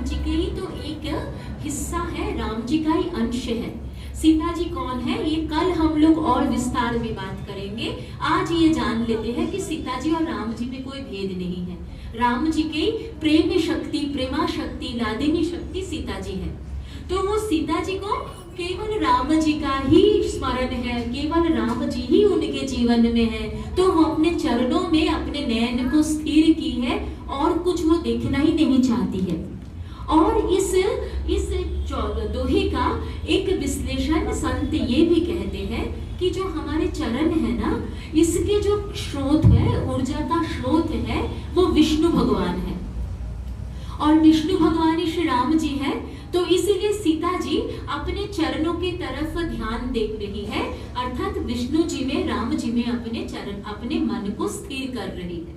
जी के ही तो एक हिस्सा है, राम जी का ही अंश है। सीता जी कौन है ये कल हम लोग और विस्तार में बात करेंगे। आज ये जान लेते हैं कि सीता जी और राम जी में कोई भेद नहीं है। राम जी की प्रेम शक्ति, प्रेमा शक्ति, लादिनी शक्ति सीता जी है। तो वो सीता जी को केवल राम जी का ही स्मरण है, केवल राम जी ही उनके जीवन में है, तो वो अपने चरणों में अपने नयन को स्थिर की है और कुछ वो देखना ही नहीं चाहती है। और इस दोहे का एक विश्लेषण संत ये भी कहते हैं कि जो हमारे चरण है ना, इसके जो स्रोत है, ऊर्जा का स्रोत है, वो विष्णु भगवान है और विष्णु भगवान ही श्री राम जी है। तो इसीलिए सीता जी अपने चरणों की तरफ ध्यान दे रही है, अर्थात विष्णु जी में, राम जी में अपने चरण, अपने मन को स्थिर कर रही है।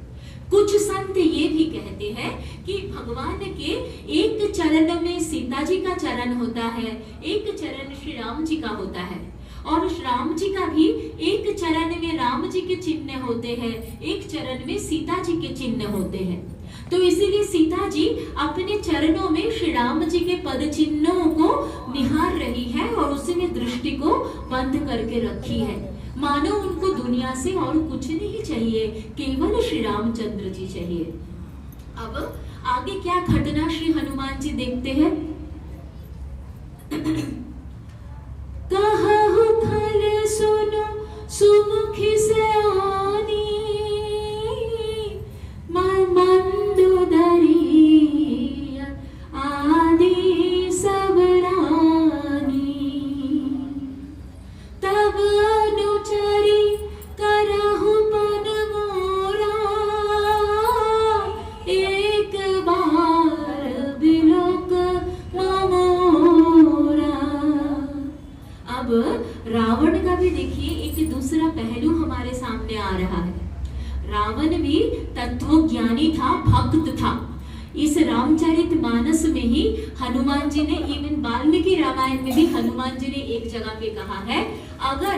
कुछ संत ये भी कहते हैं कि भगवान के एक चरण में सीता जी का चरण होता है, एक चरण श्री राम जी का होता है, और राम जी का भी एक चरण में राम जी के चिन्ह होते हैं, एक चरण में सीता जी के चिन्ह होते हैं। तो इसीलिए सीता जी अपने चरणों में श्री राम जी के पद चिन्हों को निहार रही है और उसमें दृष्टि को बंद करके रखी है, मानो उनको दुनिया से और कुछ नहीं चाहिए, केवल श्री रामचंद्र जी चाहिए। अब आगे क्या घटना श्री हनुमान जी देखते हैं। कहु खल सुनो सुमुखी से आनी, मंदोदरी आदि सब रानी, तब अनुचरी करहु मन मोरा, एक बार बिलोक मोरा। अब रावण का भी देखिए एक दूसरा पहलू हमारे सामने आ रहा है। रावण भी तत्वज्ञानी था, भक्त था। इस रामचरितमानस में ही हनुमान जी ने, इवन वाल्मीकि रामायण में भी हनुमान जी ने एक जगह पे कहा है, अगर